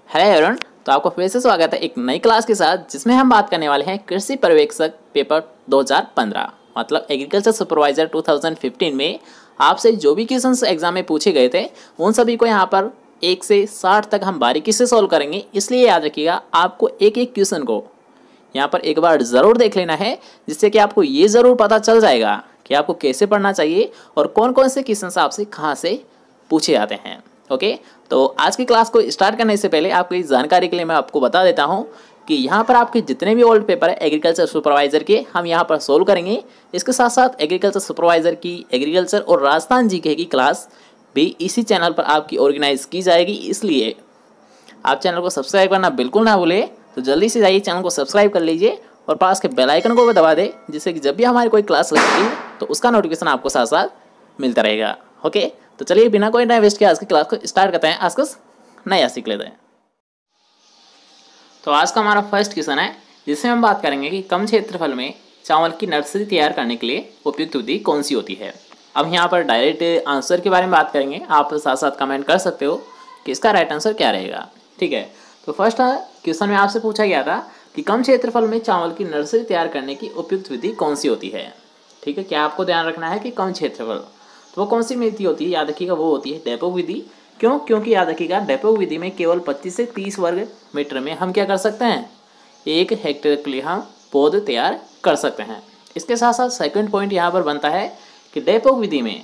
Hello everyone, तो आपको फिर से स्वागत है एक नई क्लास के साथ जिसमें हम बात करने वाले हैं कृषि पर्यवेक्षक पेपर 2015 मतलब एग्रीकल्चर सुपरवाइजर 2015 में आपसे जो भी क्वेश्चंस एग्जाम में पूछे गए थे उन सभी को यहाँ पर 1 से 60 तक हम बारीकी से सॉल्व करेंगे। इसलिए याद रखिएगा आपको एक एक क्वेश्चन को यहाँ पर एक बार ज़रूर देख लेना है, जिससे कि आपको ये ज़रूर पता चल जाएगा कि आपको कैसे पढ़ना चाहिए और कौन कौन से क्वेश्चन आपसे कहाँ से पूछे जाते हैं। ओके, तो आज की क्लास को स्टार्ट करने से पहले आपको इस जानकारी के लिए मैं आपको बता देता हूं कि यहाँ पर आपके जितने भी ओल्ड पेपर है एग्रीकल्चर सुपरवाइजर के हम यहाँ पर सोल्व करेंगे। इसके साथ साथ एग्रीकल्चर सुपरवाइजर की एग्रीकल्चर और राजस्थान जीके की क्लास भी इसी चैनल पर आपकी ऑर्गेनाइज की जाएगी। इसलिए आप चैनल को सब्सक्राइब करना बिल्कुल ना भूलें। तो जल्दी से जाइए, चैनल को सब्सक्राइब कर लीजिए और पास के बेल आइकन को भी दबा दें, जिससे कि जब भी हमारी कोई क्लास लगेगी तो उसका नोटिफिकेशन आपको साथ साथ मिलता रहेगा। ओके, तो चलिए बिना कोई टाइम वेस्ट किए आज की क्लास को स्टार्ट करते हैं। आज कुछ नया सीख लेते हैं। तो आज का हमारा फर्स्ट क्वेश्चन है जिसमें हम बात करेंगे कि कम क्षेत्रफल में चावल की नर्सरी तैयार करने के लिए उपयुक्त विधि कौन सी होती है। अब यहाँ पर डायरेक्ट आंसर के बारे में बात करेंगे, आप साथ साथ कमेंट कर सकते हो कि इसका राइट आंसर क्या रहेगा। ठीक है, तो फर्स्ट क्वेश्चन में आपसे पूछा गया था कि कम क्षेत्रफल में चावल की नर्सरी तैयार करने की उपयुक्त विधि कौन सी होती है। ठीक है, क्या आपको ध्यान रखना है कि कम क्षेत्रफल तो वो कौन सी विधि होती है। याद रखिएगा वो होती है डेपोक विधि। क्यों? क्योंकि याद रखिएगा डेपोक विधि में केवल 25 से 30 वर्ग मीटर में हम क्या कर सकते हैं, 1 हेक्टेयर के लिए हम पौध तैयार कर सकते हैं। इसके साथ साथ सेकंड पॉइंट यहाँ पर बनता है कि डेपोक विधि में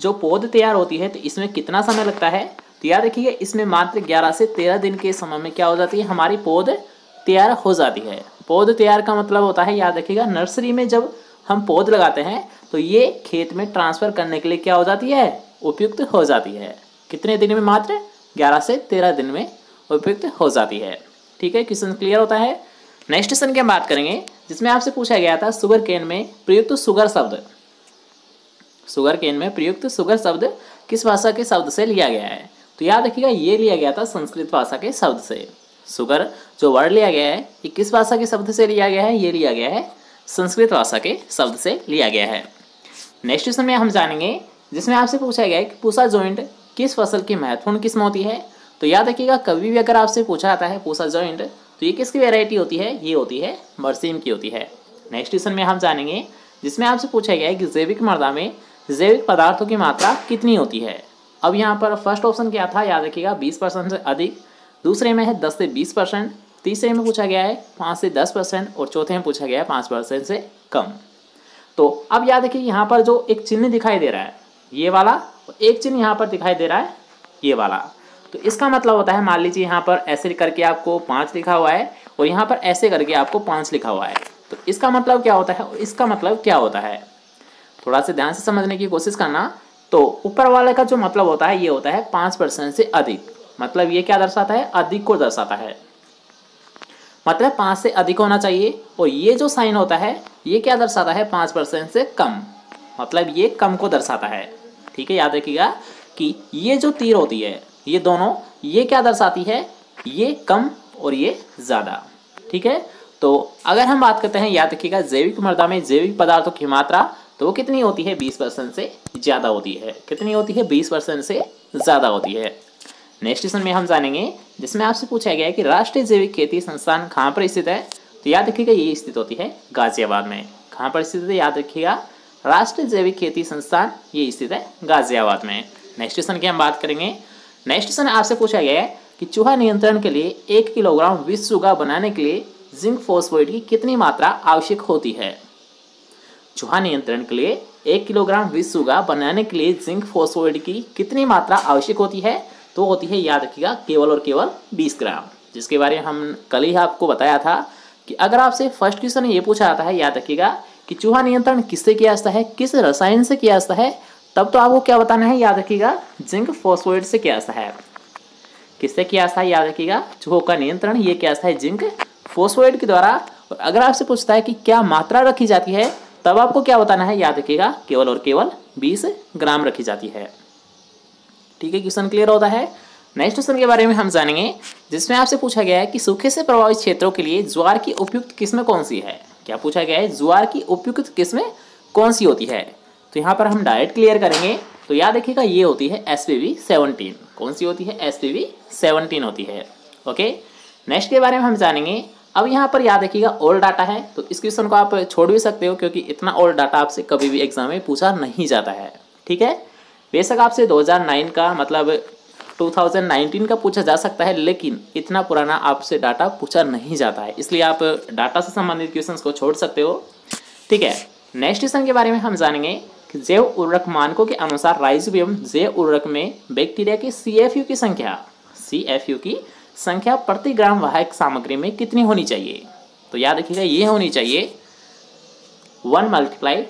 जो पौध तैयार होती है तो इसमें कितना समय लगता है। तो याद रखिएगा इसमें मात्र 11 से 13 दिन के समय में क्या हो जाती है, हमारी पौध तैयार हो जाती है। पौध तैयार का मतलब होता है, याद रखिएगा नर्सरी में जब हम पौध लगाते हैं तो ये खेत में ट्रांसफ़र करने के लिए क्या हो जाती है, उपयुक्त हो जाती है। कितने दिन में? मात्र 11 से 13 दिन में उपयुक्त हो जाती है। ठीक है, क्वेश्चन क्लियर होता है। नेक्स्ट क्वेश्चन की हम बात करेंगे जिसमें आपसे पूछा गया था शुगर केन में प्रयुक्त शुगर शब्द, शुगर केन में प्रयुक्त शुगर शब्द किस भाषा के शब्द से लिया गया है। तो याद रखिएगा ये लिया गया था संस्कृत भाषा के शब्द से। शुगर जो वर्ड लिया गया है ये किस भाषा के शब्द से लिया गया है, ये लिया गया है संस्कृत भाषा के शब्द से लिया गया है। नेक्स्ट क्वेश्चन में हम जानेंगे जिसमें आपसे पूछा गया है कि पूसा जॉइंट किस फसल की महत्वपूर्ण किस्म होती है। तो याद रखिएगा कभी भी अगर आपसे पूछा जाता है पूसा जॉइंट तो ये किसकी वैरायटी होती है, ये होती है बरसीम की होती है। नेक्स्ट क्वेश्चन में हम जानेंगे जिसमें आपसे पूछा गया है कि जैविक मृदा में जैविक पदार्थों की मात्रा कितनी होती है। अब यहाँ पर फर्स्ट ऑप्शन क्या था, याद रखिएगा 20% से अधिक, दूसरे में है 10 से 20%, तीसरे में पूछा गया है 5 से 10% और चौथे में पूछा गया है 5% से कम। तो अब याद रखिए यहाँ पर जो एक चिन्ह दिखाई दे रहा है ये वाला, और एक चिन्ह यहाँ पर दिखाई दे रहा है ये वाला, तो इसका मतलब होता है मान लीजिए यहाँ पर ऐसे करके आपको 5 लिखा हुआ है और यहाँ पर ऐसे करके आपको 5 लिखा हुआ है, तो इसका मतलब क्या होता है और इसका मतलब क्या होता है, थोड़ा सा ध्यान से समझने की कोशिश करना। तो ऊपर वाले का जो मतलब होता है ये होता है 5% से अधिक, मतलब ये क्या दर्शाता है, अधिक को दर्शाता है, मतलब 5 से अधिक होना चाहिए। और ये जो साइन होता है ये क्या दर्शाता है, 5% से कम, मतलब ये कम को दर्शाता है। ठीक है, याद रखिएगा कि ये जो तीर होती है ये दोनों ये क्या दर्शाती है, ये कम और ये ज़्यादा। ठीक है, तो अगर हम बात करते हैं याद रखिएगा जैविक मृदा में जैविक पदार्थों की मात्रा तो वो कितनी होती है, 20% से ज़्यादा होती है। कितनी होती है, 20% से ज़्यादा होती है। नेक्स्ट क्वेश्चन में हम जानेंगे जिसमें आपसे पूछा गया है कि राष्ट्रीय जैविक खेती संस्थान कहाँ पर स्थित है। तो याद रखिएगा ये स्थित होती है गाजियाबाद में। कहाँ पर स्थित है, याद रखिएगा राष्ट्रीय जैविक खेती संस्थान ये स्थित है गाजियाबाद में। नेक्स्ट क्वेश्चन की हम बात करेंगे। नेक्स्ट क्वेश्चन आपसे पूछा गया है कि चूहा नियंत्रण के लिए 1 किलोग्राम विष चूहा बनाने के लिए जिंक फॉस्फेट की कितनी मात्रा आवश्यक होती है। चूहा नियंत्रण के लिए 1 किलोग्राम विष चूहा बनाने के लिए जिंक फॉस्फेट की कितनी मात्रा आवश्यक होती है, तो होती है याद रखिएगा केवल और केवल 20 ग्राम, जिसके बारे में हम कल ही आपको बताया था कि अगर आपसे फर्स्ट क्वेश्चन ये पूछा जाता है याद रखिएगा कि चूहा नियंत्रण किससे किया जाता है, किस रसायन से किया जाता है, तब तो आपको क्या बताना है, याद रखिएगा जिंक फॉस्फेट से किया जाता है। किससे किया जाता है, याद रखिएगा चूहों का नियंत्रण ये किया जाता है जिंक फॉस्फेट के द्वारा। और अगर आपसे पूछता है कि क्या मात्रा रखी जाती है तब आपको क्या बताना है, याद रखिएगा केवल और केवल 20 ग्राम रखी जाती है। ठीक है, क्वेश्चन क्लियर होता है। नेक्स्ट क्वेश्चन के बारे में हम जानेंगे जिसमें आपसे पूछा गया है कि सूखे से प्रभावित क्षेत्रों के लिए ज्वार की उपयुक्त किस्म कौन सी है। क्या पूछा गया है, ज्वार की उपयुक्त किस्म कौन सी होती है। तो यहाँ पर हम डायरेक्ट क्लियर करेंगे तो याद रखिएगा ये होती है SPV 17। कौन सी होती है, SPV 17 होती है। ओके, नेक्स्ट के बारे में हम जानेंगे। अब यहाँ पर याद रखिएगा ओल्ड डाटा है, तो इस क्वेश्चन को आप छोड़ भी सकते हो क्योंकि इतना ओल्ड डाटा आपसे कभी भी एग्जाम में पूछा नहीं जाता है। ठीक है, बेशक आपसे 2009 का मतलब 2019 का पूछा जा सकता है, लेकिन इतना पुराना आपसे डाटा पूछा नहीं जाता है, इसलिए आप डाटा से संबंधित क्वेश्चंस को छोड़ सकते हो। ठीक है, नेक्स्ट क्वेश्चन के बारे में हम जानेंगे कि जैव उर्वरक मानकों के अनुसार राइजोबियम जैव उर्वरक में बैक्टीरिया के CFU की संख्या प्रति ग्राम वाहक सामग्री में कितनी होनी चाहिए। तो याद रखिएगा ये होनी चाहिए 1 × 10⁻⁷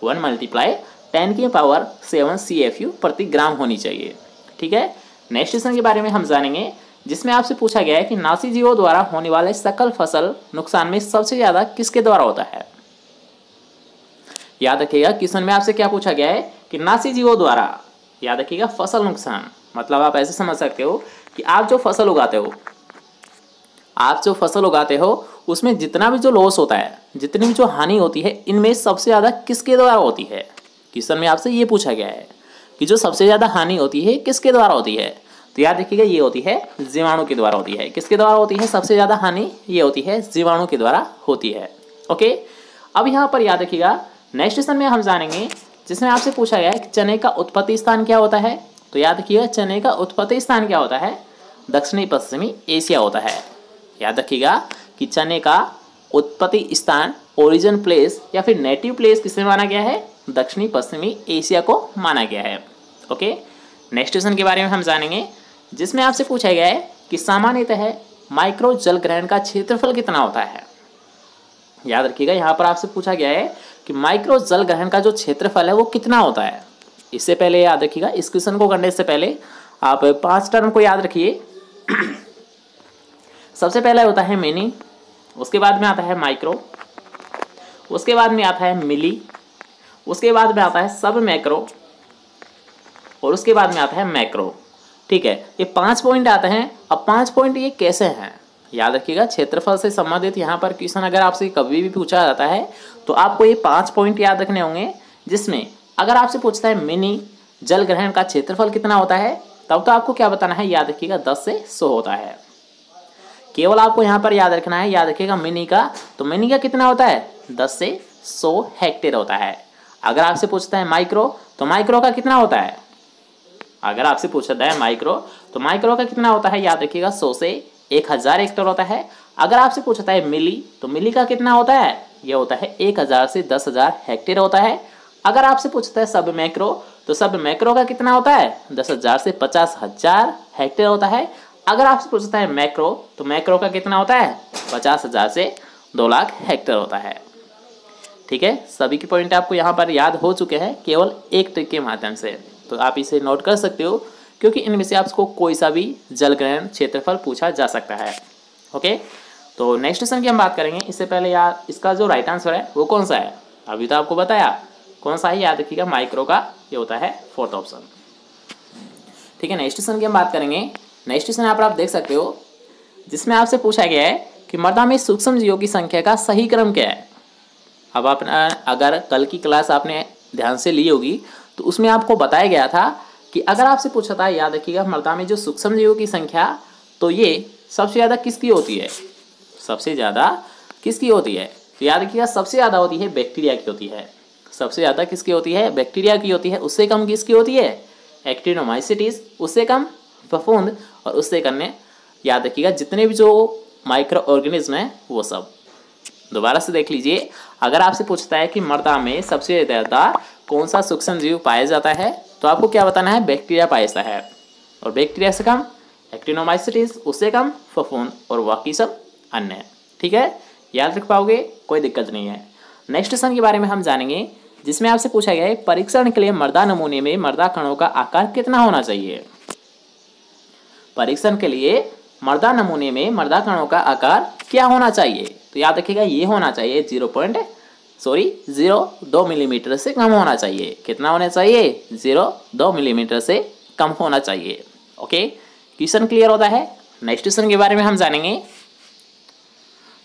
1 × 10⁻⁷ CFU प्रति ग्राम होनी चाहिए। ठीक है, नेक्स्ट क्वेश्चन के बारे में हम जानेंगे जिसमें आपसे पूछा गया है कि नासी जीवों द्वारा होने वाले सकल फसल नुकसान में सबसे ज़्यादा किसके द्वारा होता है। याद रखिएगा क्वेश्चन में आपसे क्या पूछा गया है कि नासी जीवों द्वारा, याद रखिएगा फसल नुकसान मतलब आप ऐसे समझ सकते हो कि आप जो फसल उगाते हो उसमें जितना भी जो लॉस होता है, जितनी भी जो हानि होती है, इनमें सबसे ज़्यादा किसके द्वारा होती है। क्वेश्चन में आपसे ये पूछा गया है कि जो सबसे ज़्यादा हानि होती है किसके द्वारा होती है। तो याद रखिएगा ये होती है जीवाणु के द्वारा होती है। किसके द्वारा होती है सबसे ज़्यादा हानि, ये होती है जीवाणु के द्वारा होती है। ओके, अब यहाँ पर याद रखिएगा नेक्स्ट क्वेश्चन में हम जानेंगे जिसमें आपसे पूछा गया है कि चने का उत्पत्ति स्थान क्या होता है। तो याद रखिएगा चने का उत्पत्ति स्थान क्या होता है, दक्षिणी पश्चिमी एशिया होता है। याद रखिएगा कि चने का उत्पत्ति स्थान, ओरिजिन प्लेस या फिर नेटिव प्लेस किसे माना गया है, दक्षिणी पश्चिमी एशिया को माना गया है। ओके, नेक्स्ट क्वेश्चन के बारे में हम जानेंगे जिसमें आपसे पूछा गया है कि सामान्यतः माइक्रो जल ग्रहण का क्षेत्रफल कितना होता है। याद रखिएगा यहाँ पर आपसे पूछा गया है कि माइक्रो जल ग्रहण का जो क्षेत्रफल है वो कितना होता है। इससे पहले याद रखिएगा, इस क्वेश्चन को करने से पहले आप 5 टर्म को याद रखिए। सबसे पहला होता है मिनी, उसके बाद में आता है माइक्रो, उसके बाद में आता है मिली, उसके बाद में आता है सब मैक्रो और उसके बाद में आता है मैक्रो। ठीक है, ये 5 पॉइंट आते हैं। अब 5 पॉइंट ये कैसे हैं, याद रखिएगा क्षेत्रफल से संबंधित यहाँ पर क्वेश्चन अगर आपसे कभी भी पूछा जाता है तो आपको ये 5 पॉइंट याद रखने होंगे, जिसमें अगर आपसे पूछता है मिनी जल ग्रहण का क्षेत्रफल कितना होता है, तब तो आपको क्या बताना है, याद रखिएगा 10 से 100 होता है। केवल आपको यहाँ पर याद रखना है, याद रखिएगा मिनी का, तो मिनी का कितना होता है 10 से 100 हेक्टेयर होता है। अगर आपसे पूछता है माइक्रो, तो माइक्रो का कितना होता है, अगर आपसे पूछता है माइक्रो तो माइक्रो का कितना होता है, याद रखिएगा 100 से 1000 हेक्टेयर होता है। अगर आपसे पूछता है मिली, तो मिली का कितना होता है, यह होता है 1000 से 10,000 हेक्टेयर होता है। अगर आपसे पूछता है सब मैक्रो, तो सब मैक्रो का कितना होता है 10,000 से 50,000 हेक्टेयर होता है। अगर आपसे पूछता है मैक्रो, तो मैक्रो का कितना होता है 50,000 से 2 लाख हेक्टेयर होता है। ठीक है, सभी के पॉइंट आपको यहाँ पर याद हो चुके हैं केवल एक ट्रिक के माध्यम से, तो आप इसे नोट कर सकते हो क्योंकि इनमें से आपको कोई सा भी जल ग्रहण क्षेत्रफल पूछा जा सकता है। ओके, तो नेक्स्ट क्वेश्चन की हम बात करेंगे। इससे पहले यार इसका जो राइट आंसर है वो कौन सा है, अभी तो आपको बताया कौन सा है, याद रखिएगा माइक्रो का ये होता है 4th ऑप्शन। ठीक है, नेक्स्ट क्वेश्चन की हम बात करेंगे। नेक्स्ट क्वेश्चन यहाँ पर आप देख सकते हो जिसमें आपसे पूछा गया है कि मृदा में सूक्ष्म जीवों की संख्या का सही क्रम क्या है। अब आप अगर कल की क्लास आपने ध्यान से ली होगी तो उसमें आपको बताया गया था कि अगर आपसे पूछा था, याद रखिएगा मृदा में जो सूक्ष्म जीवों की संख्या, तो ये सबसे ज़्यादा किसकी होती है, सबसे ज़्यादा किसकी होती है, तो याद रखिएगा सबसे ज़्यादा होती है बैक्टीरिया की होती है। सबसे ज़्यादा किसकी होती है, बैक्टीरिया की होती है। उससे कम किसकी होती है, एक्टिनोमाइसिटीज, उससे कम फफूंद और उससे कम याद रखिएगा जितने भी जो माइक्रो ऑर्गेनिज्म है वो सब। दोबारा से देख लीजिए, अगर आपसे पूछता है कि मृदा में सबसे ज़्यादा कौन सा सूक्ष्म जीव पाया जाता है, तो आपको क्या बताना है, बैक्टीरिया पाया जाता है। और बैक्टीरिया से कम एक्टिनोमाइसिटीज, उससे कम फफूंद और बाकी सब अन्य। ठीक है, याद रख पाओगे, कोई दिक्कत नहीं है। नेक्स्ट क्वेश्चन के बारे में हम जानेंगे जिसमें आपसे पूछा गया है परीक्षण के लिए मृदा नमूने में मृदा कणों का आकार कितना होना चाहिए। परीक्षण के लिए मृदा नमूने में मृदा कणों का आकार क्या होना चाहिए, तो याद रखिएगा ये होना चाहिए 0.02 मिलीमीटर से कम होना चाहिए। कितना होना चाहिए, 0.2 मिलीमीटर से कम होना चाहिए। ओके, क्वेश्चन क्लियर होता है। नेक्स्ट क्वेश्चन के बारे में हम जानेंगे।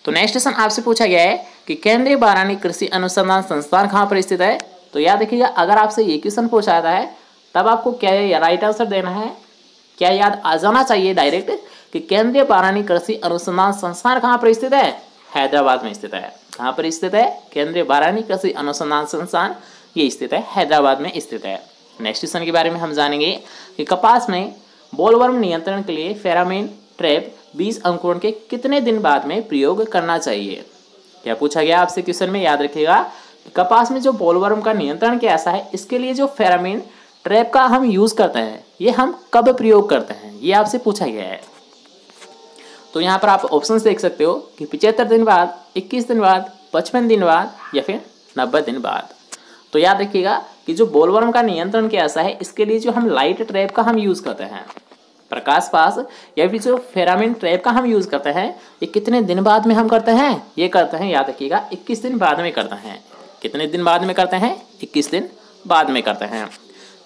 तो नेक्स्ट क्वेश्चन आपसे पूछा गया है कि केंद्रीय बारानी कृषि अनुसंधान संस्थान कहाँ पर स्थित है। तो याद रखिएगा अगर आपसे ये क्वेश्चन पूछा जाता है तब आपको क्या राइट आंसर देना है, क्या याद आ जाना चाहिए डायरेक्ट कि केंद्रीय बारानी कृषि अनुसंधान संस्थान कहाँ पर स्थित है? हैदराबाद में स्थित है। कहाँ पर स्थित है? केंद्रीय बारानी कृषि अनुसंधान संस्थान ये स्थित है, हैदराबाद में स्थित है। नेक्स्ट क्वेश्चन के बारे में हम जानेंगे कि कपास में बोलवर्म नियंत्रण के लिए फेरामेन ट्रैप बीज अंकुरण के कितने दिन बाद में प्रयोग करना चाहिए? क्या पूछा गया आपसे क्वेश्चन में, याद रखिएगा। कपास में जो बोलवर्म का नियंत्रण कैसा है, इसके लिए जो फेरामेन ट्रैप का हम यूज करते हैं ये हम कब प्रयोग करते हैं, ये आपसे पूछा गया है। तो यहाँ पर आप ऑप्शंस देख सकते हो कि 75 दिन बाद, 21 दिन बाद, 55 दिन बाद या फिर 90 दिन बाद। तो याद रखिएगा कि जो बोलवर्म का नियंत्रण कैसा है, इसके लिए जो हम लाइट ट्रैप का हम यूज करते हैं, प्रकाश पास या फिर जो फेरामेन ट्रैप का हम यूज करते हैं, ये कितने दिन बाद में हम करते हैं? ये करते हैं, याद रखिएगा, 21 दिन बाद में करते हैं। कितने दिन बाद में करते हैं? 21 दिन बाद में करते हैं।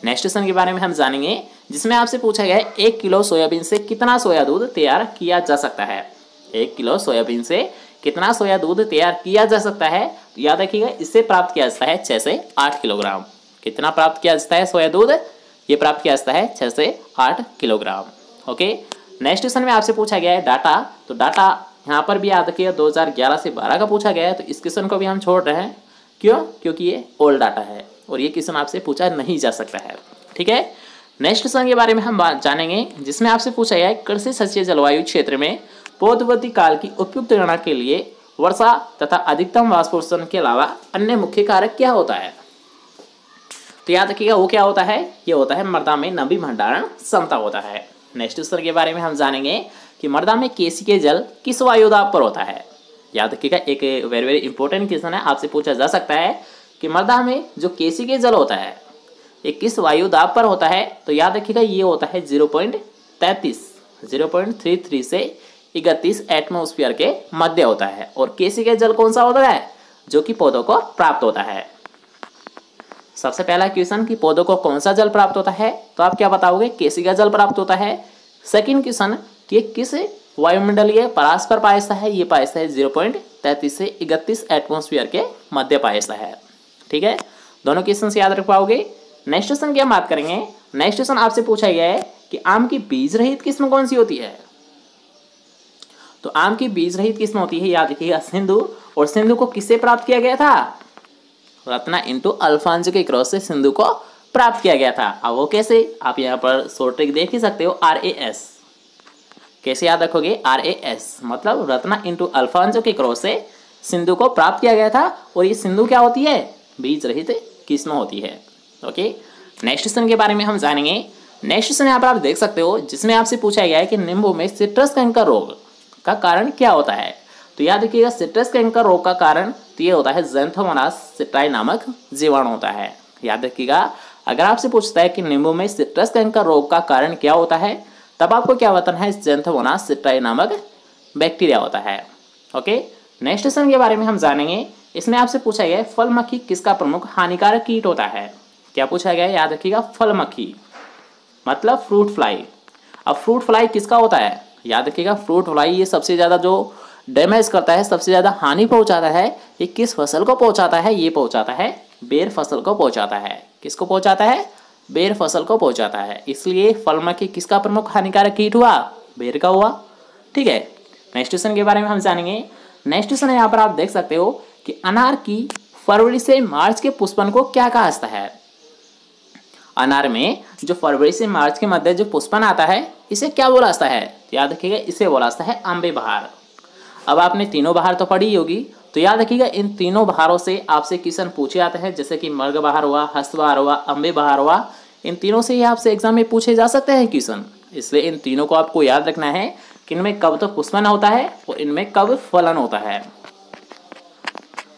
नेक्स्ट क्वेश्चन के बारे में हम जानेंगे जिसमें आपसे पूछा गया है 1 किलो सोयाबीन से कितना सोया दूध तैयार किया जा सकता है? 1 किलो सोयाबीन से कितना सोया दूध तैयार किया जा सकता है? तो याद रखिएगा इससे प्राप्त किया जाता है 6 से 8 किलोग्राम। कितना प्राप्त किया जाता है सोया दूध? ये प्राप्त किया जाता है 6 से 8 किलोग्राम। ओके, नेक्स्ट क्वेश्चन में आपसे पूछा गया है डाटा। तो डाटा यहाँ पर भी याद रखिएगा 2011 से 12 का पूछा गया है, तो इस क्वेश्चन को भी हम छोड़ रहे हैं। क्यों? क्योंकि ये ओल्ड डाटा है और ये क्वेश्चन आपसे पूछा नहीं जा सकता है। ठीक है, नेक्स्ट क्वेश्चन के बारे में हम जानेंगे जिसमें आपसे पूछा गया है कृषि सचिव जलवायु क्षेत्र में पौधवृद्धि काल की उपयुक्त गणना के लिए वर्षा तथा अधिकतम वाष्पोत्सर्जन के अलावा अन्य मुख्य कारक क्या होता है? तो याद रखिएगा वो क्या होता है? ये होता है मृदा में नमी भंडारण क्षमता होता है। नेक्स्ट क्वेश्चन के बारे में हम जानेंगे कि मृदा में केशिकीय जल किस वायुदाब पर होता है? याद रखिएगा एक वेरी वेरी इंपॉर्टेंट क्वेश्चन है, आपसे पूछा जा सकता है कि मृदा में जो केशिकीय जल होता है ये किस वायुदाब पर होता है? तो याद रखिएगा ये होता है 0.33 से 31 एटमॉस्फेयर के मध्य होता है। और केशिकीय जल कौन सा होता है? जो कि पौधों को प्राप्त होता है। सबसे पहला क्वेश्चन कि पौधों को कौन सा जल प्राप्त होता है, तो आप क्या बताओगे? केशिकीय जल प्राप्त होता है। सेकंड क्वेश्चन कि किस वायुमंडलीय परास पर पाया जाता है? ये पाया जाता है 0.33 से 31 एटमॉस्फेयर के मध्य पाया जाता है। ठीक है, दोनों क्वेश्चन याद रख पाओगे। नेक्स्ट क्वेश्चन की हम बात करेंगे। नेक्स्ट क्वेश्चन आपसे पूछा गया है कि आम की बीज रहित किस्म कौन सी होती है? तो आम की बीज रहित किस्म होती है, याद रखिएगा, सिंधु। और सिंधु को किससे प्राप्त किया गया था? रत्ना इंटू अल्फांसो के क्रॉस से सिंधु को प्राप्त किया गया था। अब वो कैसे? आप यहाँ पर शॉर्ट ट्रिक देख ही सकते हो, RAS। कैसे याद रखोगे? RAS मतलब रत्ना इंटू अल्फांसो के क्रॉस से सिंधु को प्राप्त किया गया था। और ये सिंधु क्या होती है? बीज रहित किस्म होती है। ओके, नेक्स्ट क्वेश्चन के बारे में हम जानेंगे। नेक्स्ट क्वेश्चन यहाँ पर आप देख सकते हो जिसमें आपसे पूछा गया है कि नींबू में सिट्रस कैंकर रोग का कारण क्या होता है? तो याद रखिएगा सिट्रस कैंकर रोग का कारण तो ये होता है ज़ैंथोमोनास सिट्राई नामक जीवाणु होता है। याद रखिएगा अगर आपसे पूछता है कि नींबू में सिट्रस कैंकर रोग का कारण क्या होता है, तब आपको क्या बताना है? ज़ैंथोमोनास सिट्राई नामक बैक्टीरिया होता है। ओके, नेक्स्ट क्वेश्चन के बारे में हम जानेंगे। इसमें आपसे पूछा गया है फल मक्खी किसका प्रमुख हानिकारक कीट होता है? क्या पूछा गया है? याद रखिएगा फल मक्खी मतलब फ्रूट फ्लाई। अब फ्रूट फ्लाई किसका होता है? याद रखिएगा फ्रूट फ्लाई ये सबसे ज़्यादा जो डैमेज करता है, सबसे ज़्यादा हानि पहुंचाता है, ये किस फसल को पहुंचाता है? ये पहुंचाता है बेर फसल को पहुंचाता है। किसको पहुंचाता है? बेर फसल को पहुंचाता है। इसलिए फल मक्खी किसका प्रमुख हानिकारक कीट हुआ? बेर का हुआ। ठीक है, नेक्स्ट क्वेश्चन के बारे में हम जानेंगे। नेक्स्ट क्वेश्चन यहाँ पर आप देख सकते हो कि अनार की फरवरी से मार्च के पुष्पन को क्या कहा जाता है? अनार में जो फरवरी से मार्च के मध्य जो पुष्पन आता है इसे क्या बोला जाता है? याद रखिएगा इसे बोला जाता है अम्बे बहार। अब आपने तीनों बहार तो पढ़ी होगी, तो याद रखिएगा इन तीनों बहारों से आपसे क्वेश्चन पूछे जाते हैं, जैसे कि मर्ग बहार हुआ, हस्त बहार हुआ, अम्बे बहार हुआ। इन तीनों से ही आपसे एग्जाम में पूछे जा सकते हैं क्वेश्चन। इसलिए इन तीनों को आपको याद रखना है कि इनमें कब तो पुष्पन होता है और इनमें कब फलन होता है।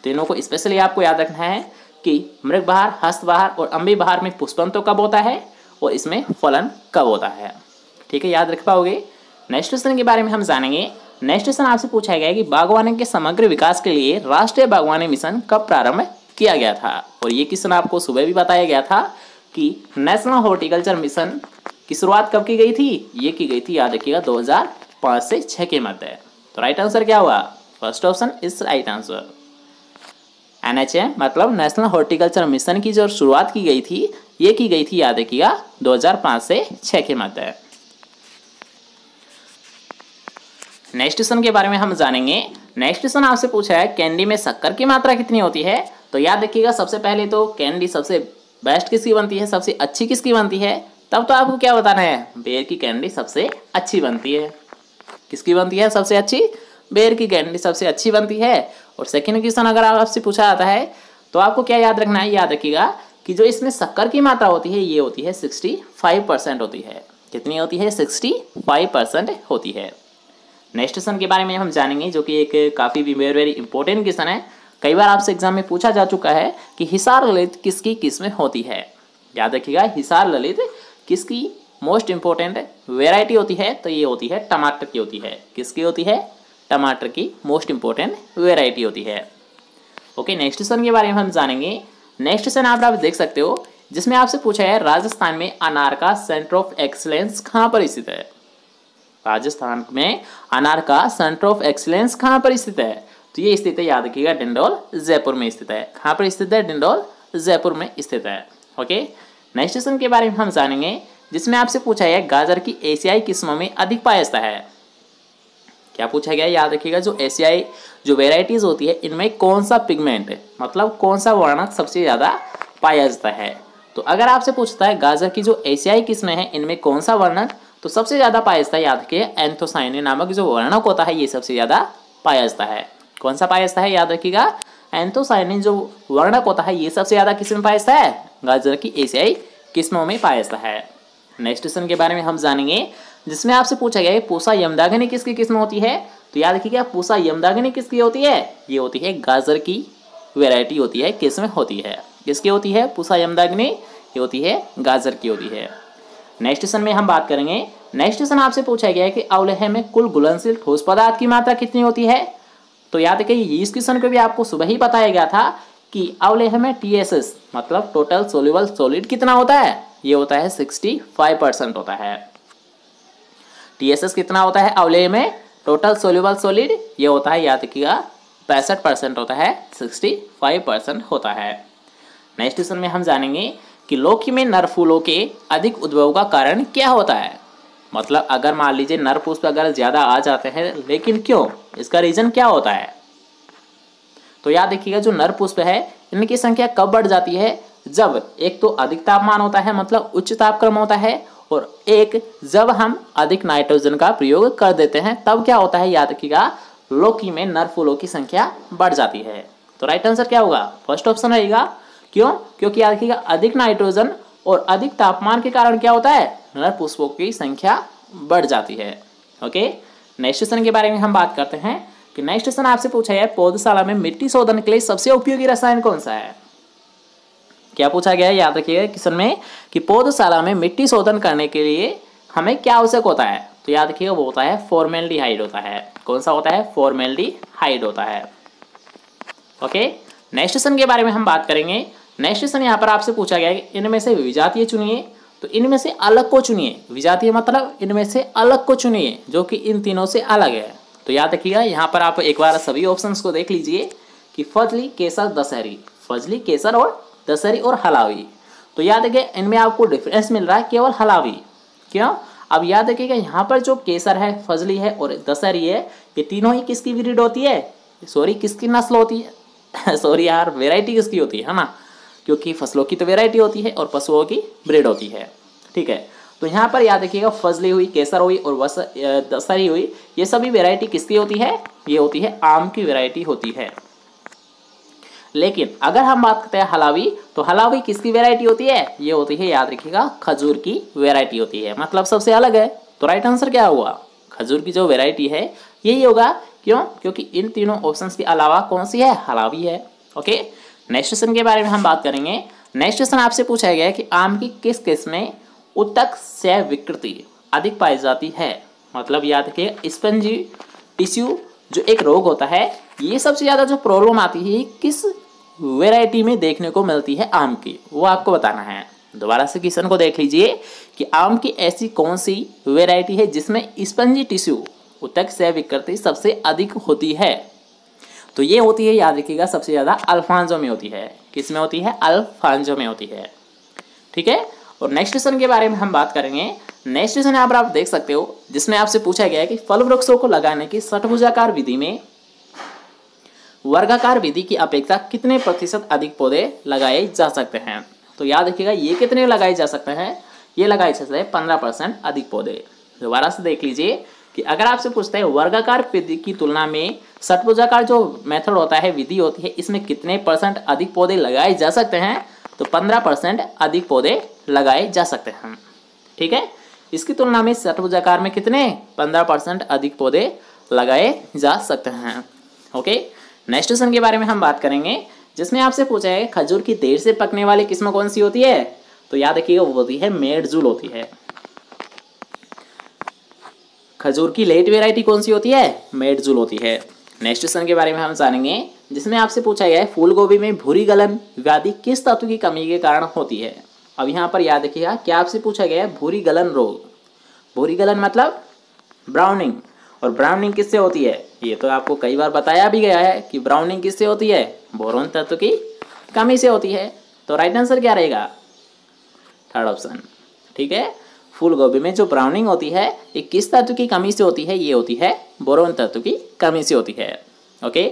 तीनों को स्पेशली आपको याद रखना है कि मृग बहार, हस्त बहार और अम्बे बहार में पुष्पन तो कब होता है और इसमें फलन कब होता है। ठीक है, याद रख पाओगे। नेक्स्ट क्वेश्चन के बारे में हम जानेंगे। नेक्स्ट क्वेश्चन आपसे पूछा गया है कि बागवानी के समग्र विकास के लिए राष्ट्रीय बागवानी मिशन कब प्रारंभ किया गया था? और ये क्वेश्चन आपको सुबह भी बताया गया था कि नेशनल हॉर्टिकल्चर मिशन की शुरुआत कब की गई थी? ये की गई थी, याद रखिएगा, 2005 से 6 के मध्य। तो राइट आंसर क्या हुआ? First option is right answer. NHM मतलब नेशनल हॉर्टिकल्चर मिशन की जो शुरुआत की गई थी, ये की गई थी, याद रखिएगा, 2005 से 6 के मध्य। नेक्स्ट क्वेश्चन के बारे में हम जानेंगे। नेक्स्ट क्वेश्चन आपसे पूछा है कैंडी में शक्कर की मात्रा कितनी होती है। तो याद रखिएगा, सबसे पहले तो कैंडी सबसे बेस्ट किसकी बनती है, सबसे अच्छी किसकी बनती है, तब तो आपको क्या बताना है, बेर की कैंडी सबसे अच्छी बनती है। किसकी बनती है सबसे अच्छी, बेर की कैंडी सबसे अच्छी बनती है। और सेकेंड क्वेश्चन अगर आपसे पूछा जाता है तो आपको क्या याद रखना है, याद रखिएगा कि जो इसमें शक्कर की मात्रा होती है ये होती है 65% होती है। कितनी होती है, 65% होती है। नेक्स्ट क्वेश्चन के बारे में हम जानेंगे जो कि एक काफ़ी वेरी वेरी इंपॉर्टेंट क्वेश्चन है। कई बार आपसे एग्जाम में पूछा जा चुका है कि हिसार ललित किसकी किस्में होती है। याद रखिएगा, हिसार ललित किसकी मोस्ट इंपॉर्टेंट वेराइटी होती है, तो ये होती है टमाटर की होती है। किसकी होती है, टमाटर की मोस्ट इंपॉर्टेंट वेराइटी होती है। ओके, नेक्स्ट क्वेश्चन के बारे में हम जानेंगे। नेक्स्ट क्वेश्चन आप देख सकते हो जिसमें आपसे पूछा है राजस्थान में अनार का सेंटर ऑफ एक्सीलेंस कहाँ पर स्थित है। राजस्थान में अनार का सेंटर ऑफ एक्सीलेंस कहाँ पर स्थित है, तो ये स्थित है, याद रखिएगा, डिंडौल जयपुर में स्थित है। कहाँ पर स्थित है, डिंडौल जयपुर में स्थित है। ओके, नेक्स्ट क्वेश्चन के बारे में हम जानेंगे जिसमें आपसे पूछा है गाजर की एशियाई किस्मों में अधिक पाया जाता है। क्या पूछा गया, याद रखिएगा, जो एशियाई जो वेराइटीज होती है इनमें कौन सा पिगमेंट मतलब कौन सा वर्णक सबसे ज़्यादा पाया जाता है। तो अगर आपसे पूछता है गाजर की जो एशियाई किस्में हैं इनमें कौन सा वर्णक तो सबसे ज़्यादा पाया जाता है, याद रखिए एंथोसायनिन नामक जो वर्णक होता है ये सबसे ज़्यादा पाया जाता है। कौन सा पाया जाता है, याद रखिएगा, एंथोसायनिन जो वर्णक होता है ये सबसे ज़्यादा किस में पाया जाता है, गाजर की एशियाई किस्मों में पाया जाता है। नेक्स्ट क्वेश्चन के बारे में हम जानेंगे जिसमें आपसे पूछा गया है पूसा यमदाग्नि किसकी किस्म होती है। तो याद रखिएगा, पूसा यमदाग्नि किसकी होती है, ये होती है गाजर की वेराइटी होती है, किस्म होती है। किसकी होती है, पूसा यमदाग्नि, ये होती है गाजर की होती है। नेक्स्ट क्वेश्चन में हम बात करेंगे। नेक्स्ट क्वेश्चन आपसे पूछा गया है कि अवलेह में कुल घुलनशील ठोस पदार्थ की मात्रा कितनी होती है। तो याद रखिए, इस क्वेश्चन को भी आपको सुबह ही बताया गया था कि अवलेह में TSS मतलब टोटल सोल्यूबल सॉलिड कितना होता है, ये होता है 65% होता है। TSS कितना होता है अवलेह में, टोटल सोल्यूबल सॉलिड, ये होता है, याद रखिएगा, 65% होता है, 65% होता है। नेक्स्ट क्वेश्चन में हम जानेंगे कि लौकी में नर फूलों के अधिक उद्भव का कारण क्या होता है। मतलब अगर मान लीजिए नर पुष्प अगर ज़्यादा आ जाते हैं लेकिन क्यों, इसका रीज़न क्या होता है। तो याद रखिएगा, जो नर पुष्प है इनकी संख्या कब बढ़ जाती है, जब एक तो अधिक तापमान होता है मतलब उच्च तापक्रम होता है, और एक जब हम अधिक नाइट्रोजन का प्रयोग कर देते हैं तब क्या होता है, याद रखिएगा, लौकी में नर फूलों की संख्या बढ़ जाती है। तो राइट आंसर क्या होगा, फर्स्ट ऑप्शन रहेगा। क्यों, क्योंकि याद रखिएगा अधिक नाइट्रोजन और अधिक तापमान के कारण क्या होता है, नर पुष्पों की संख्या बढ़ जाती है। ओके, नेक्स्ट क्वेश्चन के बारे में हम बात करते हैं कि नेक्स्ट क्वेश्चन आपसे पूछा है पौधशाला में मिट्टी शोधन के लिए सबसे उपयोगी रसायन कौन सा है। क्या पूछा गया है, याद रखिएगा क्वेश्चन में कि पौधशाला में मिट्टी शोधन करने के लिए हमें क्या आवश्यक होता है। तो याद रखिएगा, वो होता है फॉर्मेल्डिहाइड होता है। कौन सा होता है, फॉर्मेल्डिहाइड होता है। ओके, नेक्स्ट क्वेश्चन के बारे में हम बात करेंगे। नेक्स्ट क्वेश्चन यहाँ पर आपसे पूछा गया है कि इनमें से विजातीय चुनिए, तो इनमें से अलग को चुनिए। विजातीय मतलब इनमें से अलग को चुनिए जो कि इन तीनों से अलग है। तो याद रखिएगा, यहाँ पर आप एक बार सभी ऑप्शंस को देख लीजिए कि फजली, केसर, दशहरी, फजली, केसर और दशहरी और हलावी। तो याद रखिए, इनमें आपको डिफरेंस मिल रहा है केवल हलावी। क्यों, अब याद रखिएगा, यहाँ पर जो केसर है, फजली है और दशहरी है, ये तीनों ही किसकी ब्रीड होती है, सॉरी किसकी नस्ल होती है सॉरी यार, वेराइटी किसकी होती है ना, क्योंकि फसलों की तो वेराइटी होती है और पशुओं की ब्रीड होती है। ठीक है, तो यहाँ पर याद रखिएगा, फजली हुई, केसर हुई और दशहरी हुई, ये सभी वेराइटी किसकी होती है, ये होती है आम की वेराइटी होती है। लेकिन अगर हम बात करते हैं हलावी, तो हलावी किसकी वेराइटी होती है, ये होती है, याद रखिएगा, खजूर की वेराइटी होती है, मतलब सबसे अलग है। तो राइट आंसर क्या हुआ, खजूर की जो वेराइटी है यही होगा। क्यों, क्योंकि इन तीनों ऑप्शंस के अलावा कौन सी है, हलावी है। ओके, नेक्स्ट क्वेश्चन के बारे में हम बात करेंगे। नेक्स्ट क्वेश्चन आपसे पूछा गया है कि आम की किस किस्म में उत्तक क्षय विकृति अधिक पाई जाती है। मतलब याद रखिए, स्पंजी टिश्यू जो एक रोग होता है, ये सबसे ज़्यादा जो प्रॉब्लम आती है किस वेराइटी में देखने को मिलती है आम की, वो आपको बताना है। दोबारा से क्वेश्चन को देख लीजिए कि आम की ऐसी कौन सी वेराइटी है जिसमें स्पंजी टिश्यू उत्तक क्षय विकृति सबसे अधिक होती है। तो ये होती है, याद रखिएगा, सबसे ज़्यादा अल्फांजो में होती है। किस में होती है, अल्फांजो में होती है। ठीक है, और नेक्स्ट क्वेश्चन के बारे में हम बात करेंगे। नेक्स्ट क्वेश्चन यहाँ पर आप देख सकते हो, जिसमें आपसे पूछा गया है कि फल वृक्षों को लगाने की षट्भुजाकार विधि में वर्गाकार विधि की अपेक्षा कितने प्रतिशत अधिक पौधे लगाए जा सकते हैं। तो याद रखिएगा, ये कितने लगाए जा सकते हैं, ये लगाए जा सकते हैं 15% अधिक पौधे। दोबारा से देख लीजिए कि अगर आपसे पूछते हैं वर्गाकार विधि की तुलना में षट्भुजाकार जो मेथड होता है, विधि होती है, इसमें कितने % अधिक पौधे लगाए जा सकते हैं, तो 15% अधिक पौधे लगाए जा सकते हैं। ठीक है, इसकी तुलना में षट्भुजाकार में कितने 15% अधिक पौधे लगाए जा सकते हैं। ओके, नेक्स्ट क्वेश्चन के बारे में हम बात करेंगे, जिसमें आपसे पूछा है खजूर की देर से पकने वाली किस्म कौन सी होती है। तो याद रखिएगा, वो होती है मेडजूल होती है। खजूर की लेट वेराइटी कौन सी होती है, मेडजूल होती है। नेक्स्ट क्वेश्चन के बारे में हम जानेंगे, जिसमें आपसे पूछा गया है फूल गोभी में भूरी गलन व्याधि किस तत्व की कमी के कारण होती है। अब यहाँ पर याद रखिएगा, क्या आपसे पूछा गया है भूरी गलन रोग। भूरी गलन मतलब ब्राउनिंग, और ब्राउनिंग किससे होती है, ये तो आपको कई बार बताया भी गया है कि ब्राउनिंग किससे होती है, बोरोन तत्व की कमी से होती है। तो राइट आंसर क्या रहेगा, थर्ड ऑप्शन। ठीक है, फूल गोभी में जो ब्राउनिंग होती है ये किस तत्व की कमी से होती है, ये होती है बोरोन तत्व की कमी से होती है। ओके,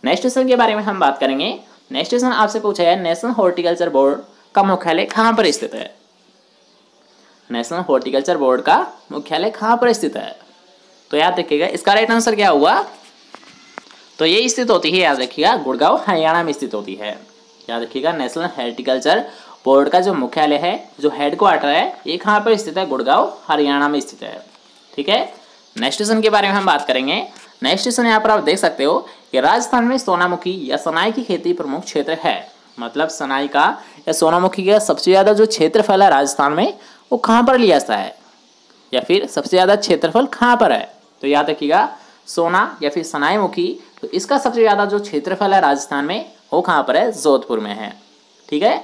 नेक्स्ट क्वेश्चन के बारे में हम बात करेंगे। नेक्स्ट क्वेश्चन आपसे पूछा है नेशनल हॉर्टिकल्चर बोर्ड का मुख्यालय कहाँ पर स्थित है। नेशनल हॉर्टिकल्चर बोर्ड का मुख्यालय कहाँ पर स्थित है। तो याद रखिएगा, इसका राइट आंसर क्या हुआ, तो ये स्थित होती है, याद रखिएगा, गुड़गांव हरियाणा में स्थित होती है। याद रखिएगा, नेशनल हॉर्टिकल्चर बोर्ड का जो मुख्यालय है, जो हेडक्वार्टर है, ये कहाँ पर स्थित है, गुड़गांव हरियाणा में स्थित है। ठीक है, नेक्स्ट क्वेश्चन के बारे में हम बात करेंगे। नेक्स्ट क्वेश्चन यहाँ पर आप देख सकते हो कि राजस्थान में सोनामुखी या सनाई की खेती प्रमुख क्षेत्र है। मतलब सनाई का या सोनामुखी का सबसे ज़्यादा जो क्षेत्रफल है राजस्थान में, वो कहाँ पर लिया जाता है, या फिर सबसे ज़्यादा क्षेत्रफल कहाँ पर है। तो याद रखिएगा, सोना या फिर सनाई मुखी, तो इसका सबसे ज़्यादा जो क्षेत्रफल है राजस्थान में, वो कहाँ पर है, जोधपुर में है। ठीक है,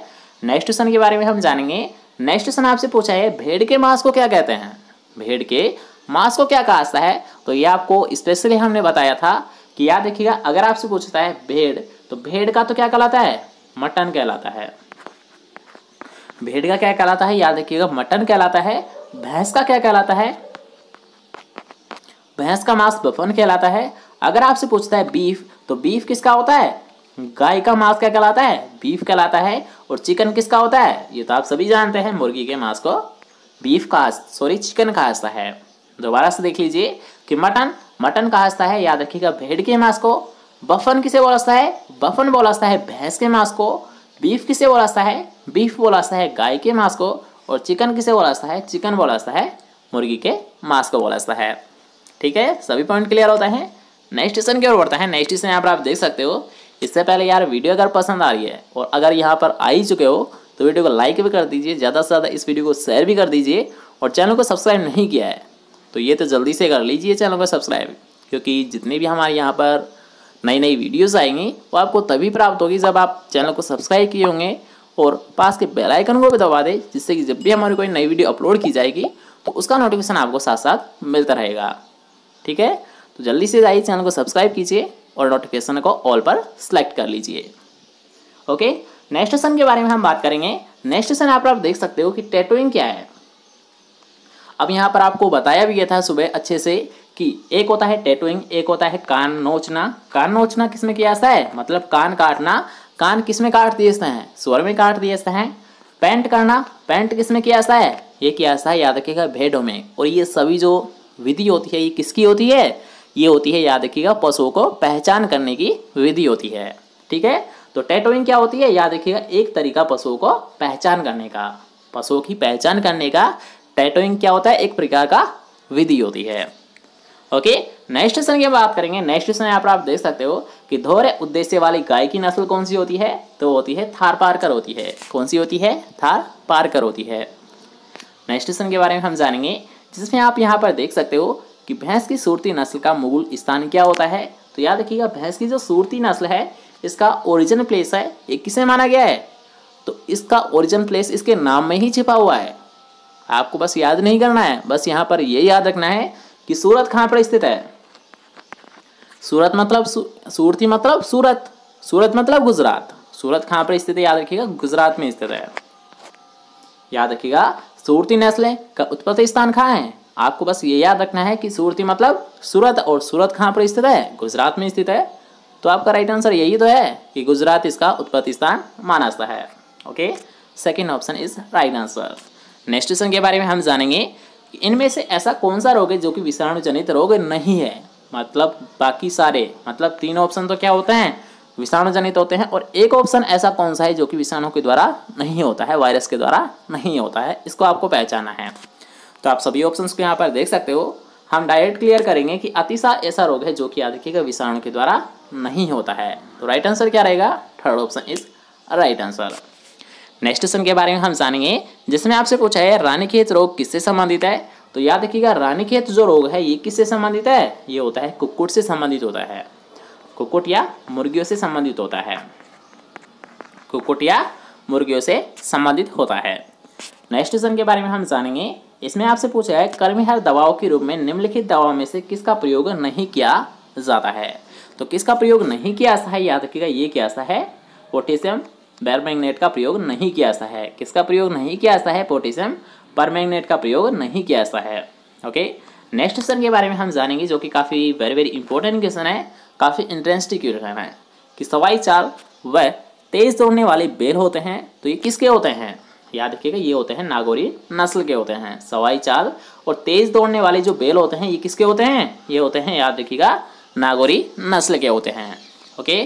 नेक्स्ट क्वेश्चन के बारे में हम जानेंगे। नेक्स्ट क्वेश्चन आपसे पूछा है भेड़ के मांस को क्या कहते हैं। भेड़ के मांस को क्या कहा जाता है, तो ये आपको स्पेशली हमने बताया था कि याद रखिएगा, अगर आपसे पूछता है भेड़, तो भेड़ का तो क्या कहलाता है, मटन कहलाता है। भेड़ का क्या कहलाता है, याद रखिएगा, मटन कहलाता है। भैंस का क्या कहलाता है, भैंस का मांस बफन कहलाता है। अगर आपसे पूछता है बीफ, तो बीफ किसका होता है, गाय का मांस क्या कहलाता है, बीफ कहलाता है। और चिकन किसका होता है, ये तो आप सभी जानते हैं, मुर्गी के मांस को बीफ का चिकन कहा जाता है। दोबारा से देख लीजिए कि मटन कहा जाता है, याद रखिएगा, भेड़ के मांस को। बफन किसे बोला जाता है, बफन बोला जाता है भैंस के मांस को। बीफ किसे बोला जाता है, बीफ बोला जाता है गाय के मांस को। और चिकन किसे बोला जाता है, चिकन बोला जाता है मुर्गी के मांस को बोला जाता है। ठीक है, सभी पॉइंट क्लियर होता है। नेक्स्ट क्वेश्चन की ओर बढ़ता है। नेक्स्ट क्वेश्चन यहाँ पर आप देख सकते हो। इससे पहले यार वीडियो अगर पसंद आ रही है और अगर यहाँ पर आ ही चुके हो, तो वीडियो को लाइक भी कर दीजिए, ज़्यादा से ज़्यादा इस वीडियो को शेयर भी कर दीजिए। और चैनल को सब्सक्राइब नहीं किया है तो ये तो जल्दी से कर लीजिए चैनल को सब्सक्राइब, क्योंकि जितने भी हमारे यहाँ पर नई नई वीडियोज़ आएंगी वो आपको तभी प्राप्त होगी जब आप चैनल को सब्सक्राइब किए होंगे और पास के बेल आइकन को भी दबा दें, जिससे कि जब भी हमारी कोई नई वीडियो अपलोड की जाएगी तो उसका नोटिफिकेशन आपको साथ साथ मिलता रहेगा। ठीक है, तो जल्दी से जाइए चैनल को सब्सक्राइब कीजिए और नोटिफिकेशन को ऑल पर सेलेक्ट कर लीजिए। ओके, नेक्स्ट क्वेश्चन के बारे में हम बात करेंगे। नेक्स्ट क्वेश्चन यहाँ पर आप देख सकते हो कि टैटूइंग क्या है। अब यहाँ पर आपको बताया भी गया था सुबह अच्छे से कि एक होता है टैटूइंग, एक होता है कान नोचना। कान नोचना किसमें किया जाता है, मतलब कान काटना। कान किसमें काट दिए जाते हैं, स्वर में काट दिए जाते हैं। पेंट करना, पेंट किसमें किया जाता है, ये किया जाता है, याद रखिएगा, भेड़ों में। और ये सभी जो विधि होती है ये किसकी होती है, ये होती है, याद रखिएगा, पशुओं को पहचान करने की विधि होती है। ठीक है, तो टैटूइंग क्या होती है, याद रखिएगा, एक तरीका पशुओं को पहचान करने का, पशुओं की पहचान करने का टैटूइंग क्या होता है, एक प्रकार का विधि होती है। ओके, नेक्स्ट क्वेश्चन की बात करेंगे। नेक्स्ट क्वेश्चन यहाँ पर आप देख सकते हो कि दोहरे उद्देश्य वाली गाय की नस्ल कौन सी होती है, तो होती है थार पारकर होती है। कौन सी होती है, थार पारकर होती है। नेक्स्ट क्वेश्चन के बारे में हम जानेंगे, जिसमें आप यहाँ पर देख सकते हो कि भैंस की सूरती नस्ल का मूल स्थान क्या होता है। तो याद रखिएगा, भैंस की जो सूरती नस्ल है इसका ओरिजिन प्लेस है, ये किसे माना गया है, तो इसका ओरिजिन प्लेस इसके नाम में ही छिपा हुआ है। आपको बस याद नहीं करना है, बस यहाँ पर ये याद रखना है कि सूरत कहाँ पर स्थित है। सूरत मतलब सूरती मतलब सूरत, सूरत मतलब गुजरात। सूरत कहाँ पर स्थित है, याद रखिएगा, गुजरात में स्थित है। याद रखिएगा सूरती नस्लें का उत्पत्ति स्थान कहाँ है? आपको बस ये याद रखना है कि सूरती मतलब सूरत, और सूरत कहाँ पर स्थित है? गुजरात में स्थित है। तो आपका राइट आंसर यही तो है कि गुजरात इसका उत्पत्ति स्थान माना जाता है। Okay, second option is right answer. Next question के बारे में हम जानेंगे कि इनमें से ऐसा कौन सा रोग है जो कि विषाणु जनित रोग नहीं है। मतलब बाकी सारे, मतलब 3 ऑप्शन तो क्या होते हैं? विषाणु जनित होते हैं, और एक ऑप्शन ऐसा कौन सा है जो कि विषाणु के द्वारा नहीं होता है, वायरस के द्वारा नहीं होता है, इसको आपको पहचानना है। तो आप सभी ऑप्शंस को यहाँ पर देख सकते हो। हम डायरेक्ट क्लियर करेंगे कि अतिसार ऐसा रोग है जो कि याद रखिएगा विषाणु के द्वारा नहीं होता है। तो राइट आंसर क्या रहेगा? Third option is right answer. Next question के बारे में हम जानेंगे जिसमें आपसे पूछा है रानीखेत रोग किससे संबंधित है। तो याद रखिएगा रानीखेत जो रोग है ये किससे संबंधित है? ये होता है कुक्कुट से संबंधित होता है। कुक्कुट या मुर्गियों से संबंधित होता है। कुक्कुट या मुर्गियों से संबंधित होता है। नेक्स्ट क्वेश्चन के बारे में हम जानेंगे। इसमें आपसे पूछा है कृमिहर दवाओं के रूप में निम्नलिखित दवाओं में से किसका प्रयोग नहीं किया जाता है। तो किसका प्रयोग नहीं किया जाता है? याद रखिएगा ये क्या सा है? पोटेशियम परमैंगनेट का प्रयोग नहीं किया जाता है। किसका प्रयोग नहीं किया जाता है? पोटेशियम परमैंगनेट का प्रयोग नहीं किया जाता है। ओके, नेक्स्ट क्वेश्चन के बारे में हम जानेंगे जो कि काफ़ी वेरी इंपॉर्टेंट क्वेश्चन है, काफ़ी इंटरेस्टिंग क्वेश्चन है कि सवाई चाल व तेज दौड़ने वाले बैल होते हैं तो ये किसके होते हैं? याद रखिएगा ये होते हैं नागौरी नस्ल के होते हैं। सवाई चाल और तेज दौड़ने वाले जो बैल होते हैं ये किसके होते हैं? ये होते हैं याद रखिएगा नागौरी नस्ल के होते हैं। ओके,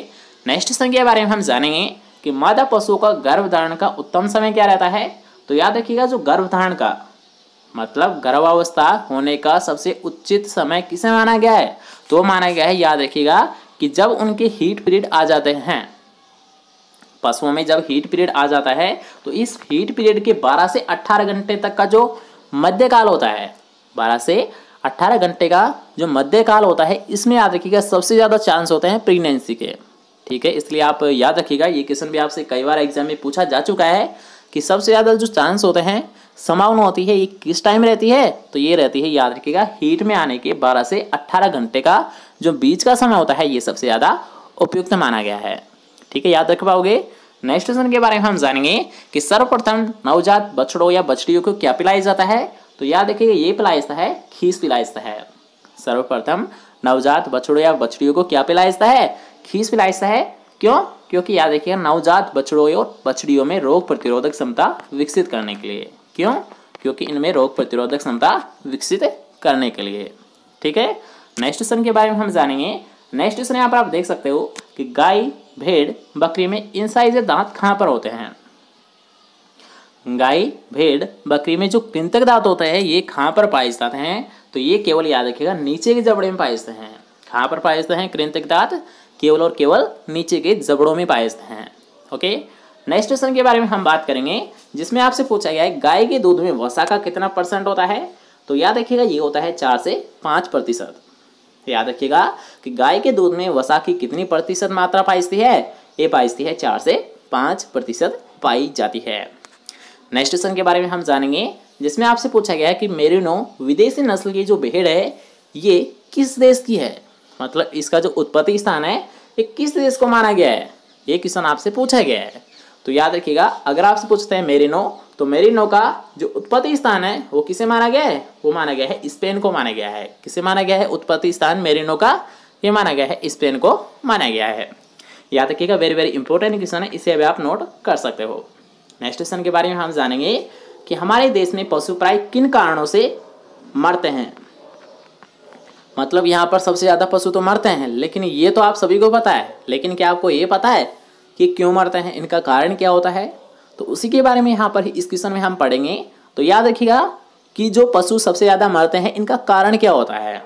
नेक्स्ट क्वेश्चन के बारे में हम जानेंगे कि मादा पशुओं का गर्भधारण का उत्तम समय क्या रहता है। तो याद रखिएगा जो गर्भधारण का मतलब गर्भावस्था होने का सबसे उचित समय किसे माना गया है? तो माना गया है याद रखिएगा कि जब उनके हीट पीरियड आ जाते हैं, पशुओं में जब हीट पीरियड आ जाता है तो इस हीट पीरियड के 12 से 18 घंटे तक का जो मध्यकाल होता है, 12 से 18 घंटे का जो मध्यकाल होता है, इसमें याद रखिएगा सबसे ज़्यादा चांस होते हैं प्रेगनेंसी के। ठीक है, इसलिए आप याद रखिएगा ये क्वेश्चन भी आपसे कई बार एग्जाम में पूछा जा चुका है कि सबसे ज़्यादा जो चांस होते हैं, संभावना होती है, ये किस टाइम रहती है? तो ये रहती है याद रखिएगा हीट में आने के 12 से 18 घंटे का जो बीच का समय होता है, ये सबसे ज़्यादा उपयुक्त माना गया है। ठीक है, याद रख पाओगे। नेक्स्ट क्वेश्चन के बारे में हम जानेंगे कि सर्वप्रथम नवजात बछड़ों या बछड़ियों को क्या पिलाया जाता है। तो याद रखिएगा ये पिलाया जाता है खीस पिलाया जाता है। सर्वप्रथम नवजात बछड़ों या बछड़ियों को क्या पिलाया जाता है? खीस पिलाया जाता है। क्यों? क्योंकि याद रखिएगा नवजात बछड़ों और बछड़ियों में रोग प्रतिरोधक क्षमता विकसित करने के लिए। क्यों? क्योंकि इनमें रोग प्रतिरोधक क्षमता विकसित करने के लिए। ठीक है, नेक्स्ट क्वेश्चन के बारे में हम जानेंगे। नेक्स्ट क्वेश्चन यहाँ पर आप देख सकते हो कि गाय, भेड़, बकरी में इंसाइजर दांत कहाँ पर होते हैं? गाय, भेड़, बकरी में जो कृंतक दांत होते हैं ये कहाँ पर पाए जाते हैं? तो ये केवल याद रखिएगा नीचे के जबड़े में पाए जाते हैं। कहाँ पर पाए जाते हैं कृंतक दांत? केवल और केवल नीचे के जबड़ों में पाए जाते हैं। ओके, नेक्स्ट क्वेश्चन के बारे में हम बात करेंगे जिसमें आपसे पूछा गया है गाय के दूध में वसा का कितना % होता है। तो याद रखिएगा ये होता है 4 से 5%। याद रखिएगा कि गाय के दूध में वसा की कितनी प्रतिशत मात्रा पाई जाती है? ये पाई जाती है 4 से 5% पाई जाती है। नेक्स्ट क्वेश्चन के बारे में हम जानेंगे जिसमें आपसे पूछा गया है कि मेरिनो विदेशी नस्ल की जो भेड़ है ये किस देश की है? मतलब इसका जो उत्पत्ति स्थान है ये किस देश को माना गया है? ये क्वेश्चन आपसे पूछा गया है। तो याद रखिएगा अगर आपसे पूछते हैं मेरिनो, तो मेरिनो का जो उत्पत्ति स्थान है वो किसे माना गया है? वो माना गया है स्पेन को माना गया है। किसे माना गया है उत्पत्ति स्थान मेरिनो का? ये माना गया है स्पेन को माना गया है। याद रखिएगा वेरी इंपॉर्टेंट क्वेश्चन है, इसे अभी आप नोट कर सकते हो। नेक्स्ट क्वेश्चन के बारे में हम जानेंगे कि हमारे देश में पशु प्राय किन कारणों से मरते हैं। मतलब यहाँ पर सबसे ज़्यादा पशु तो मरते हैं, लेकिन ये तो आप सभी को पता है, लेकिन क्या आपको ये पता है कि क्यों मरते हैं, इनका कारण क्या होता है? तो उसी के बारे में यहाँ पर इस क्वेश्चन में हम पढ़ेंगे। तो याद रखिएगा कि जो पशु सबसे ज़्यादा मरते हैं इनका कारण क्या होता है।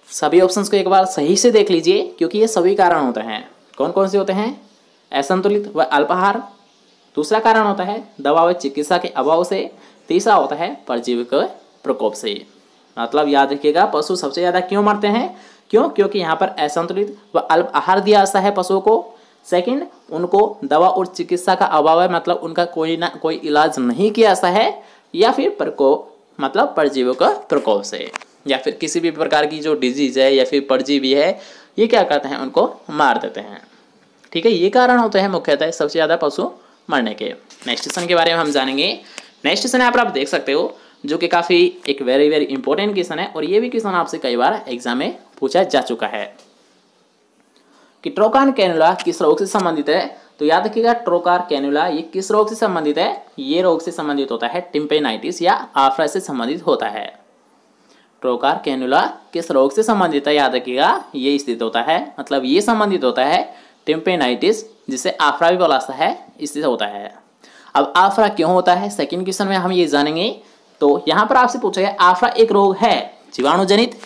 सभी ऑप्शंस को एक बार सही से देख लीजिए क्योंकि ये सभी कारण होते हैं। कौन कौन से होते हैं? असंतुलित व अल्पाहार, दूसरा कारण होता है दवा व चिकित्सा के अभाव से, तीसरा होता है परजीवी के प्रकोप से। मतलब याद रखिएगा पशु सबसे ज़्यादा क्यों मरते हैं? क्यों? क्योंकि यहाँ पर असंतुलित व अल्प आहार दिया जाता है पशुओं को। सेकंड, उनको दवा और चिकित्सा का अभाव है, मतलब उनका कोई ना कोई इलाज नहीं किया जाता है, या फिर प्रकोप मतलब परजीवियों का प्रकोप से, या फिर किसी भी प्रकार की जो डिजीज है या फिर परजीवी है ये क्या करते हैं उनको मार देते हैं। ठीक है, ये कारण होते हैं मुख्यतः सबसे ज़्यादा पशु मरने के। नेक्स्ट क्वेश्चन के बारे में हम जानेंगे। नेक्स्ट क्वेश्चन यहाँ पर आप देख सकते हो, जो कि काफ़ी एक वेरी वेरी इंपॉर्टेंट क्वेश्चन है और ये भी क्वेश्चन आपसे कई बार एग्जाम में पूछा जा चुका है कि ट्रोकार कैनुला किस रोग से संबंधित है। तो याद रखिएगा, ट्रोकार कैनुला ये किस रोग से संबंधित है? ये रोग से संबंधित होता है टिम्पेनाइटिस या आफरा से संबंधित होता है। ट्रोकार कैनुला किस रोग से संबंधित है? याद रखिएगा, ये स्थित होता है, मतलब ये संबंधित होता है टिम्पेनाइटिस, जिसे आफरा भी बोला जाता है, इससे होता है। अब आफरा क्यों होता है, सेकंड क्वेश्चन में हम ये जानेंगे। तो यहाँ पर आपसे पूछा गया आफरा एक रोग है जीवाणुजनित,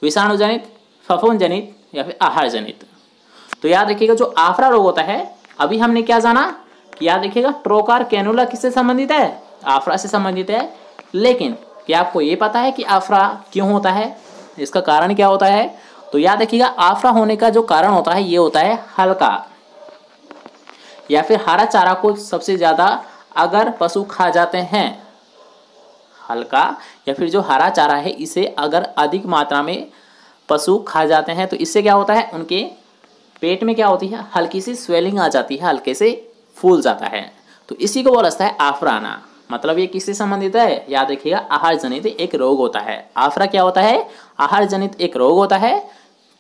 विषाणुजनित, फफूंदजनित या फिर आहार जनित। तो याद रखिएगा, जो आफरा रोग होता है, अभी हमने क्या जाना कि याद रखिएगा ट्रोकार कैनुला किससे संबंधित है? आफरा से संबंधित है। लेकिन क्या आपको ये पता है कि आफरा क्यों होता है, इसका कारण क्या होता है? तो याद रखिएगा, आफरा होने का जो कारण होता है ये होता है हल्का या फिर हरा चारा को सबसे ज़्यादा अगर पशु खा जाते हैं, हल्का या फिर जो हरा चारा है इसे अगर अधिक मात्रा में पशु खा जाते हैं तो इससे क्या होता है, उनके पेट में क्या होती है, हल्की सी स्वेलिंग आ जाती है, हल्के से फूल जाता है। तो इसी को बोला जाता है आफरा आना। मतलब ये किससे संबंधित है? याद रखिएगा, आहार जनित एक रोग होता है। आफरा क्या होता है? आहार जनित एक रोग होता है।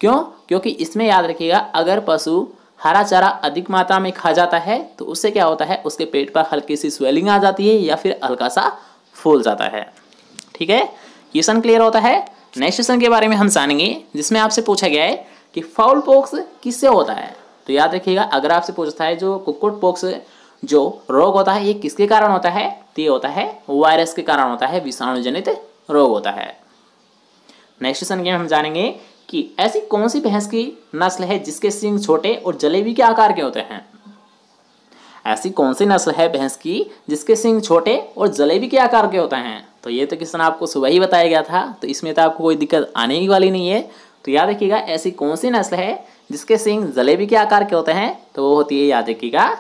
क्यों? क्योंकि इसमें याद रखिएगा, अगर पशु हरा चारा अधिक मात्रा में खा जाता है तो उससे क्या होता है, उसके पेट पर हल्की सी स्वेलिंग आ जाती है या फिर हल्का सा फूल जाता है। ठीक है, क्वेश्चन क्लियर होता है। नेक्स्ट क्वेश्चन के बारे में हम जानेंगे, जिसमें आपसे पूछा गया है कि फाउल पॉक्स किससे होता है। तो याद रखिएगा, अगर आपसे पूछता है जो कुक्कुट पॉक्स जो रोग होता है ये किसके कारण होता है, तो ये होता है वायरस के कारण होता है, विषाणु जनित रोग होता है। नेक्स्ट क्वेश्चन में हम जानेंगे कि ऐसी कौन सी भैंस की नस्ल है जिसके सींग छोटे और जलेबी के आकार के होते हैं। ऐसी कौन सी नस्ल है भैंस की जिसके सींग छोटे और जलेबी के आकार के होते हैं। तो ये तो क्वेश्चन आपको सुबह ही बताया गया था, तो इसमें तो आपको कोई दिक्कत आने ही वाली नहीं है। तो याद रखिएगा, ऐसी कौन सी नस्ल है जिसके सींग जलेबी के आकार के होते हैं, तो वो होती है, याद रखिएगा,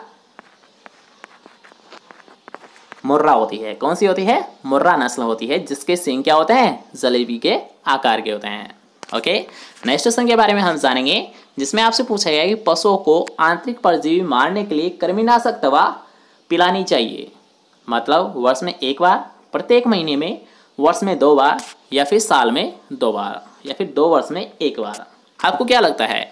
मुर्रा होती है। कौन सी होती है? मुर्रा नस्ल होती है, जिसके सींग क्या होते हैं, जलेबी के आकार के होते हैं। ओके, नेक्स्ट क्वेश्चन के बारे में हम जानेंगे, जिसमें आपसे पूछा गया कि पशुओं को आंतरिक परजीवी मारने के लिए कृमिनाशक दवा पिलानी चाहिए। मतलब वर्ष में एक बार, प्रत्येक महीने में, वर्ष में 2 बार या फिर साल में 2 बार या फिर 2 वर्ष में 1 बार। आपको क्या लगता है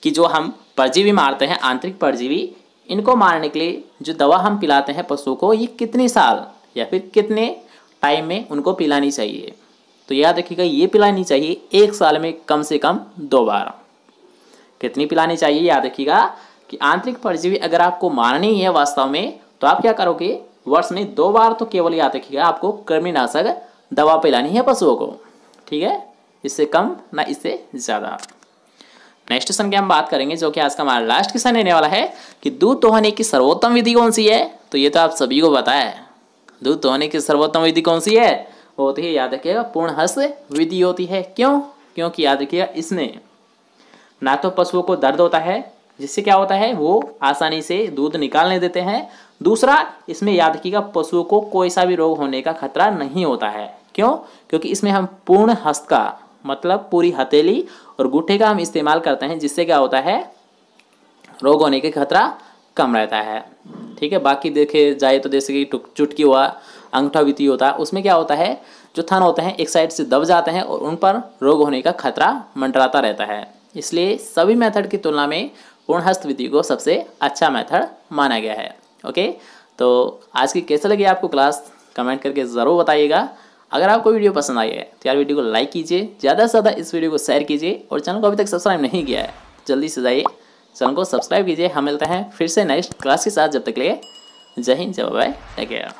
कि जो हम परजीवी मारते हैं, आंतरिक परजीवी, इनको मारने के लिए जो दवा हम पिलाते हैं पशुओं को, ये कितने साल या फिर कितने टाइम में उनको पिलानी चाहिए? तो याद रखिएगा, ये पिलानी चाहिए 1 साल में कम से कम 2 बार। कितनी पिलानी चाहिए? याद रखिएगा कि आंतरिक परजीवी अगर आपको मारनी है वास्तव में, तो आप क्या करोगे, वर्ष में 2 बार तो केवल याद रखिएगा आपको कृमिनाशक दवा पिलानी है पशुओं को। ठीक है, इससे कम ना इससे ज़्यादा। नेक्स्ट क्वेश्चन की हम बात करेंगे, जो कि आज का हमारा लास्ट क्वेश्चन रहने वाला है कि दूध दोहने की सर्वोत्तम विधि कौन सी है। तो ये तो आप सभी को पता है, दूध दोहने की सर्वोत्तम विधि कौन सी है? वो होती है, याद रखिएगा, पूर्ण हस्त विधि होती है। क्यों? क्योंकि याद रखिएगा, इसमें ना तो पशुओं को दर्द होता है, जिससे क्या होता है वो आसानी से दूध निकालने देते हैं। दूसरा, इसमें याद रखिएगा पशुओं को कोई सा भी रोग होने का खतरा नहीं होता है। क्यों? क्योंकि इसमें हम पूर्ण हस्त का मतलब पूरी हथेली और गूठे का हम इस्तेमाल करते हैं, जिससे क्या होता है, रोग होने का खतरा कम रहता है। ठीक है, बाकी देखे जाए तो जैसे कि चुटकी हुआ, अंगूठा विधि होता है, उसमें क्या होता है, जो थन होते हैं एक साइड से दब जाते हैं और उन पर रोग होने का खतरा मंडराता रहता है। इसलिए सभी मेथड की तुलना में पूर्ण हस्त विधि को सबसे अच्छा मेथड माना गया है। ओके, तो आज की कैसे लगी आपको क्लास, कमेंट करके ज़रूर बताइएगा। अगर आपको वीडियो पसंद आई है तो यार वीडियो को लाइक कीजिए, ज़्यादा से ज़्यादा इस वीडियो को शेयर कीजिए और चैनल को अभी तक सब्सक्राइब नहीं किया है जल्दी से जाइए चैनल को सब्सक्राइब कीजिए। हम मिलते हैं फिर से नेक्स्ट क्लास के साथ, जब तक के लिए जय हिंद, जय बाय, टेक केयर।